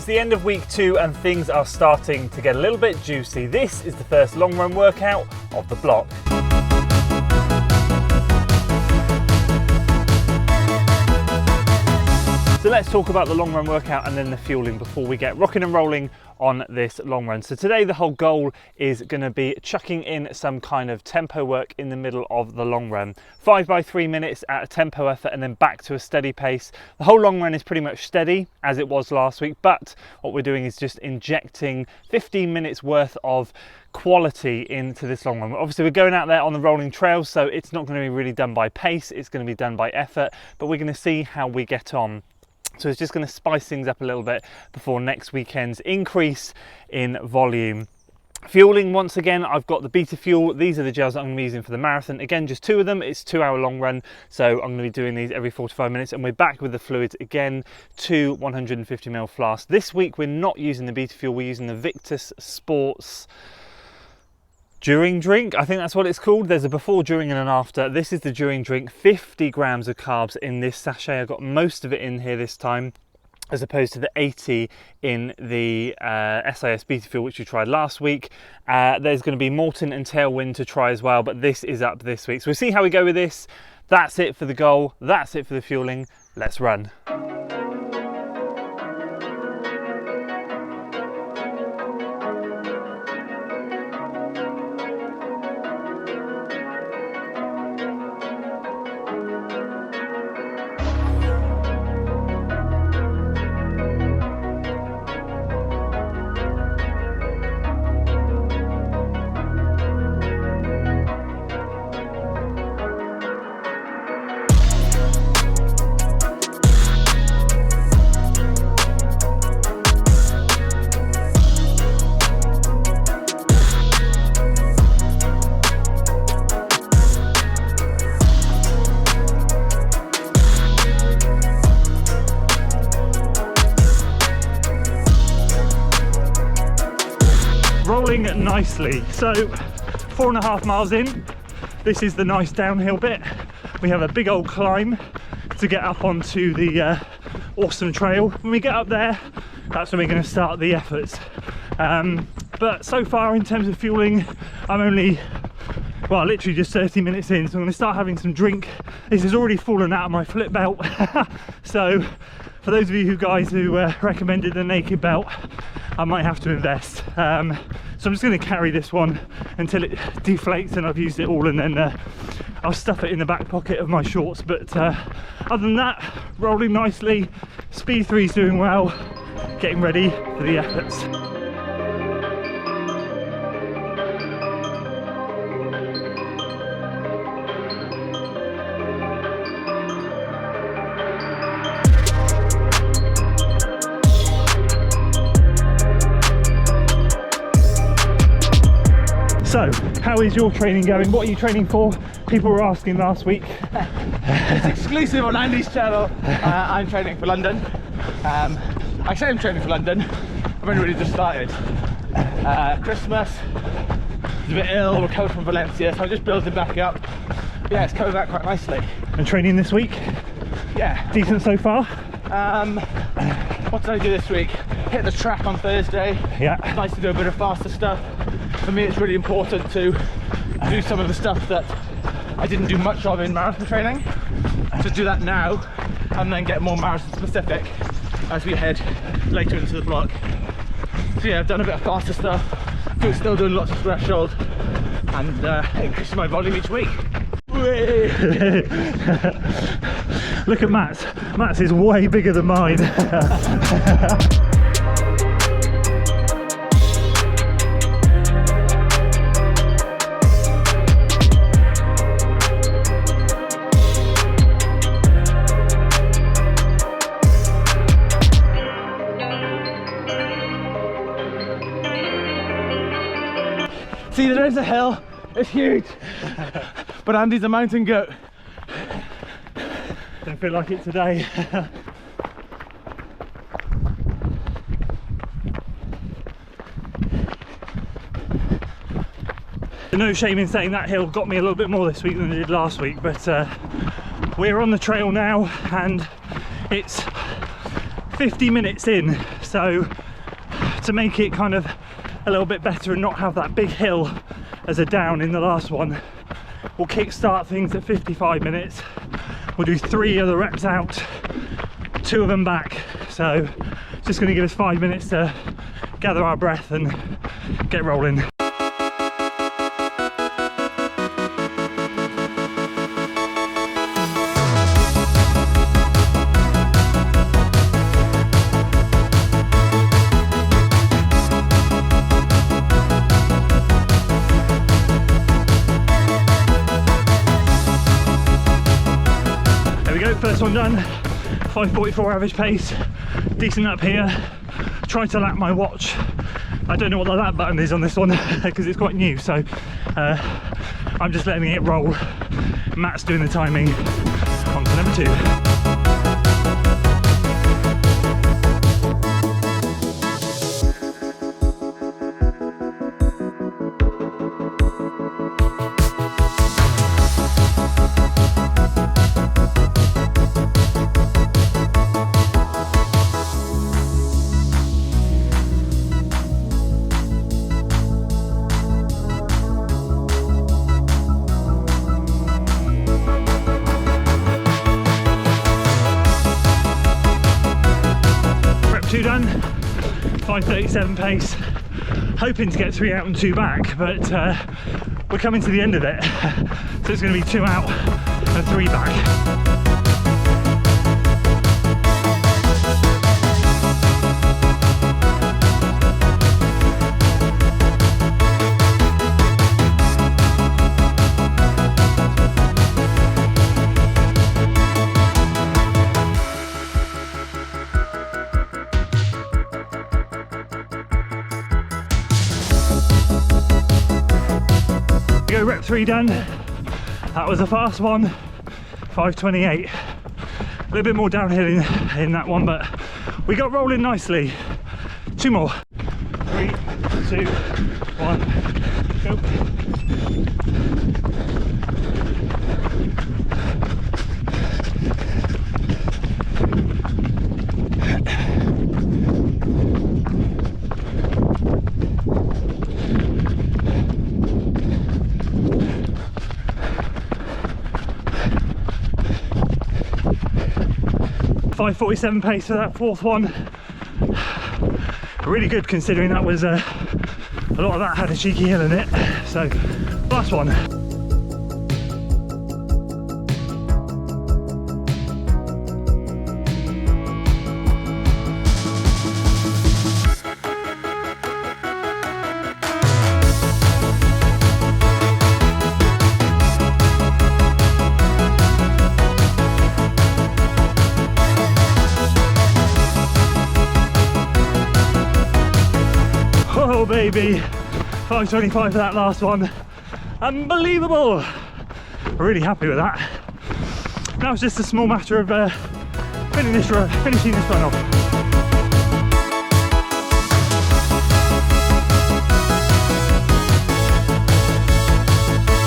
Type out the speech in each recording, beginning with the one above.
the end of week 2 and things are starting to get a little bit juicy. This is the first long run workout of the block. So let's talk about the long run workout and then the fueling before we get rocking and rolling on this long run. So today the whole goal is going to be chucking in some kind of tempo work in the middle of the long run. 5 by 3 minutes at a tempo effort and then back to a steady pace. The whole long run is pretty much steady as it was last week, but what we're doing is just injecting 15 minutes worth of quality into this long run. Obviously we're going out there on the rolling trails, so it's not going to be really done by pace, it's going to be done by effort, but we're going to see how we get on. So it's just going to spice things up a little bit before next weekend's increase in volume. Fueling, once again, I've got the Beta Fuel. These are the gels that I'm going to be using for the marathon. Again, just 2 of them. It's a 2-hour long run, so I'm going to be doing these every 45 minutes. And we're back with the fluids again, 2 150ml flasks. This week we're not using the Beta Fuel, we're using the Victus Sports during drink, I think that's what it's called. There's a before, during and an after. This is the during drink, 50 grams of carbs in this sachet. I got most of it in here this time, as opposed to the 80 in the SIS Beta Fuel, which we tried last week. There's going to be Morton and Tailwind to try as well, but this is up this week. So we'll see how we go with this. That's it for the goal. That's it for the fueling. Let's run. Rolling nicely. So 4.5 miles in, this is the nice downhill bit. We have a big old climb to get up onto the awesome trail. When we get up there, that's when we're going to start the efforts. But so far in terms of fueling, I'm only, well, literally just 30 minutes in, so I'm going to start having some drink. This has already fallen out of my flip belt. So for those of you guys who recommended the naked belt, I might have to invest. So I'm just going to carry this one until it deflates and I've used it all, and then I'll stuff it in the back pocket of my shorts. But other than that, rolling nicely, speed 3's doing well, getting ready for the efforts. So, how is your training going? What are you training for? People were asking last week. It's exclusive on Andy's channel. I'm training for London. I say I'm training for London. I've only really just started. Christmas, I was a bit ill, recovered from Valencia, so I'm just building back up. But yeah, it's coming back quite nicely. And training this week? Yeah. Decent so far? What did I do this week? Hit the track on Thursday. Yeah. It's nice to do a bit of faster stuff. For me, it's really important to do some of the stuff that I didn't do much of in marathon training. So do that now and then get more marathon specific as we head later into the block. So yeah, I've done a bit of faster stuff, still doing lots of threshold and increasing my volume each week. Look at Matt's. Matt's is way bigger than mine. See, there is a hill, it's huge, but Andy's a mountain goat. Don't feel like it today. No shame in saying that hill got me a little bit more this week than it did last week, but we're on the trail now and it's 50 minutes in, so to make it kind of a little bit better and not have that big hill as a down in the last one, we'll kick start things at 55 minutes. We'll do 3 other reps out, 2 of them back, so it's just going to give us 5 minutes to gather our breath and get rolling. First one done, 5:44 average pace, decent up here. Try to lap my watch. I don't know what the lap button is on this one because it's quite new, so I'm just letting it roll. Matt's doing the timing. On to number 2. Done, 5:37 pace, hoping to get 3 out and 2 back, but we're coming to the end of it, so it's going to be 2 out and 3 back. 3 done. That was a fast one, 5:28. A little bit more downhill in that one, but we got rolling nicely. 2 more. 3, 2, 1, go. .547 pace for that 4th one. Really good considering that was a lot of that had a cheeky hill in it. So last one. Oh baby, 5:25 for that last one. Unbelievable! Really happy with that. Now it's just a small matter of finishing this run off.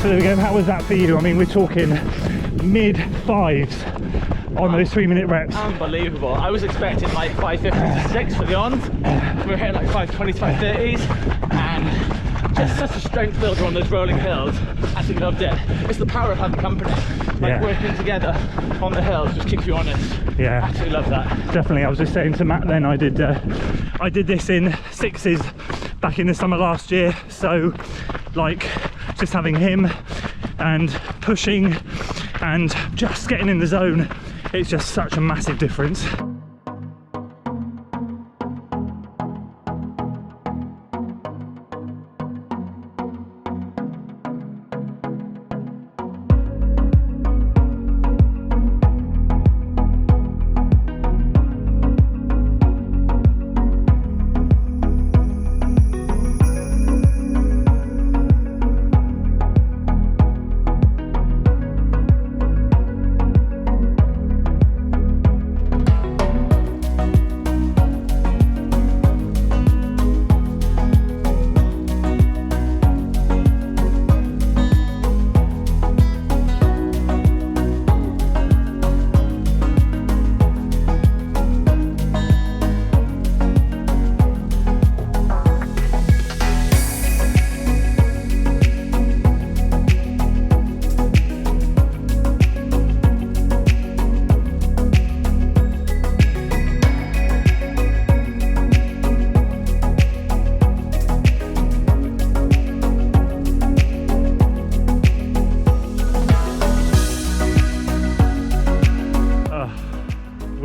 So there we go, how was that for you? I mean, we're talking mid-5s on those 3-minute reps. Unbelievable. I was expecting like 5:50 to 6 for the ons. We were hitting like 5:20s, 5:30s, and just such a strength builder on those rolling hills. Absolutely loved it. It's the power of having company. Like working together on the hills just keeps you honest. Yeah. Absolutely love that. Definitely. I was just saying to Matt then, I did this in 6s back in the summer last year. So like just having him and pushing and just getting in the zone, it's just such a massive difference.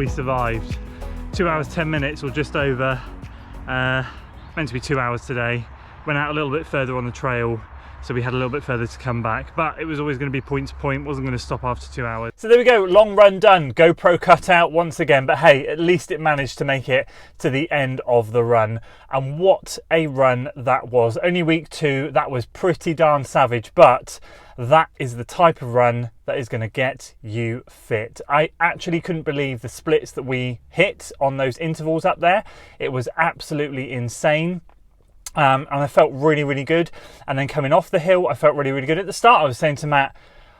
we survived. 2 hours 10 minutes, or just over. Meant to be 2 hours today. Went out a little bit further on the trail, so we had a little bit further to come back, but it was always going to be point to point, wasn't going to stop after 2 hours. So there we go, long run done, GoPro cut out once again, but hey, at least it managed to make it to the end of the run. And what a run that was. Only week 2, that was pretty darn savage, but that is the type of run that is going to get you fit. I actually couldn't believe the splits that we hit on those intervals up there. It was absolutely insane. And I felt really, really good. And then coming off the hill, I felt really, really good. At the start, I was saying to Matt,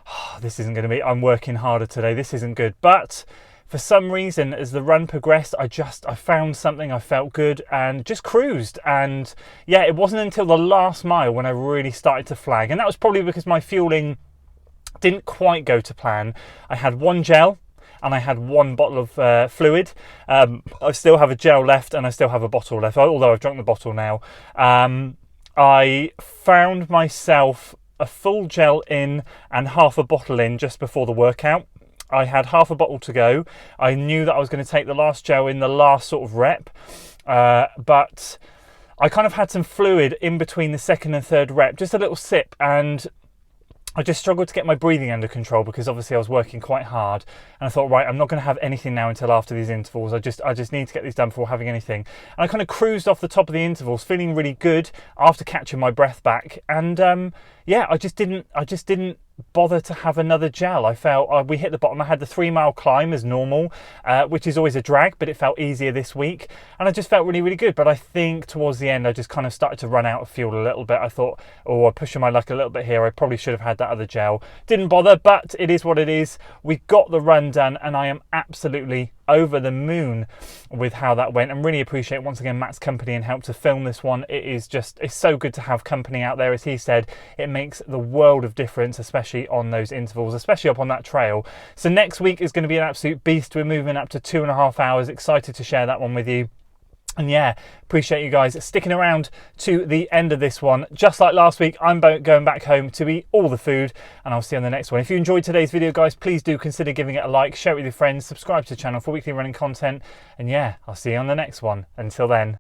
oh, this isn't going to be, I'm working harder today. This isn't good. But for some reason, as the run progressed, I found something, I felt good and just cruised. And yeah, it wasn't until the last mile when I really started to flag. And that was probably because my fueling didn't quite go to plan. I had one gel and I had one bottle of fluid. I still have a gel left and I still have a bottle left, although I've drunk the bottle now. I found myself a full gel in and half a bottle in just before the workout. I had half a bottle to go. I knew that I was going to take the last gel in the last sort of rep, but I kind of had some fluid in between the second and third rep, just a little sip, and I just struggled to get my breathing under control because obviously I was working quite hard, and I thought, right, I'm not going to have anything now until after these intervals. I just need to get these done before having anything. And I kind of cruised off the top of the intervals, feeling really good after catching my breath back. And yeah, I just didn't bother to have another gel. I felt we hit the bottom. I had the 3 mile climb as normal, which is always a drag, but it felt easier this week, and I just felt really, really good. But I think towards the end I just kind of started to run out of fuel a little bit. I thought, oh, I'm pushing my luck a little bit here. I probably should have had that other gel. Didn't bother, but it is what it is. We got the run done and I am absolutely over the moon with how that went, and really appreciate once again Matt's company and help to film this one. It's so good to have company out there. As he said, it makes the world of difference, especially on those intervals, especially up on that trail. So next week is going to be an absolute beast. We're moving up to 2.5 hours. Excited to share that one with you. And yeah, appreciate you guys sticking around to the end of this one. Just like last week, I'm going back home to eat all the food, and I'll see you on the next one. If you enjoyed today's video, guys, please do consider giving it a like, share it with your friends, subscribe to the channel for weekly running content, and yeah, I'll see you on the next one. Until then.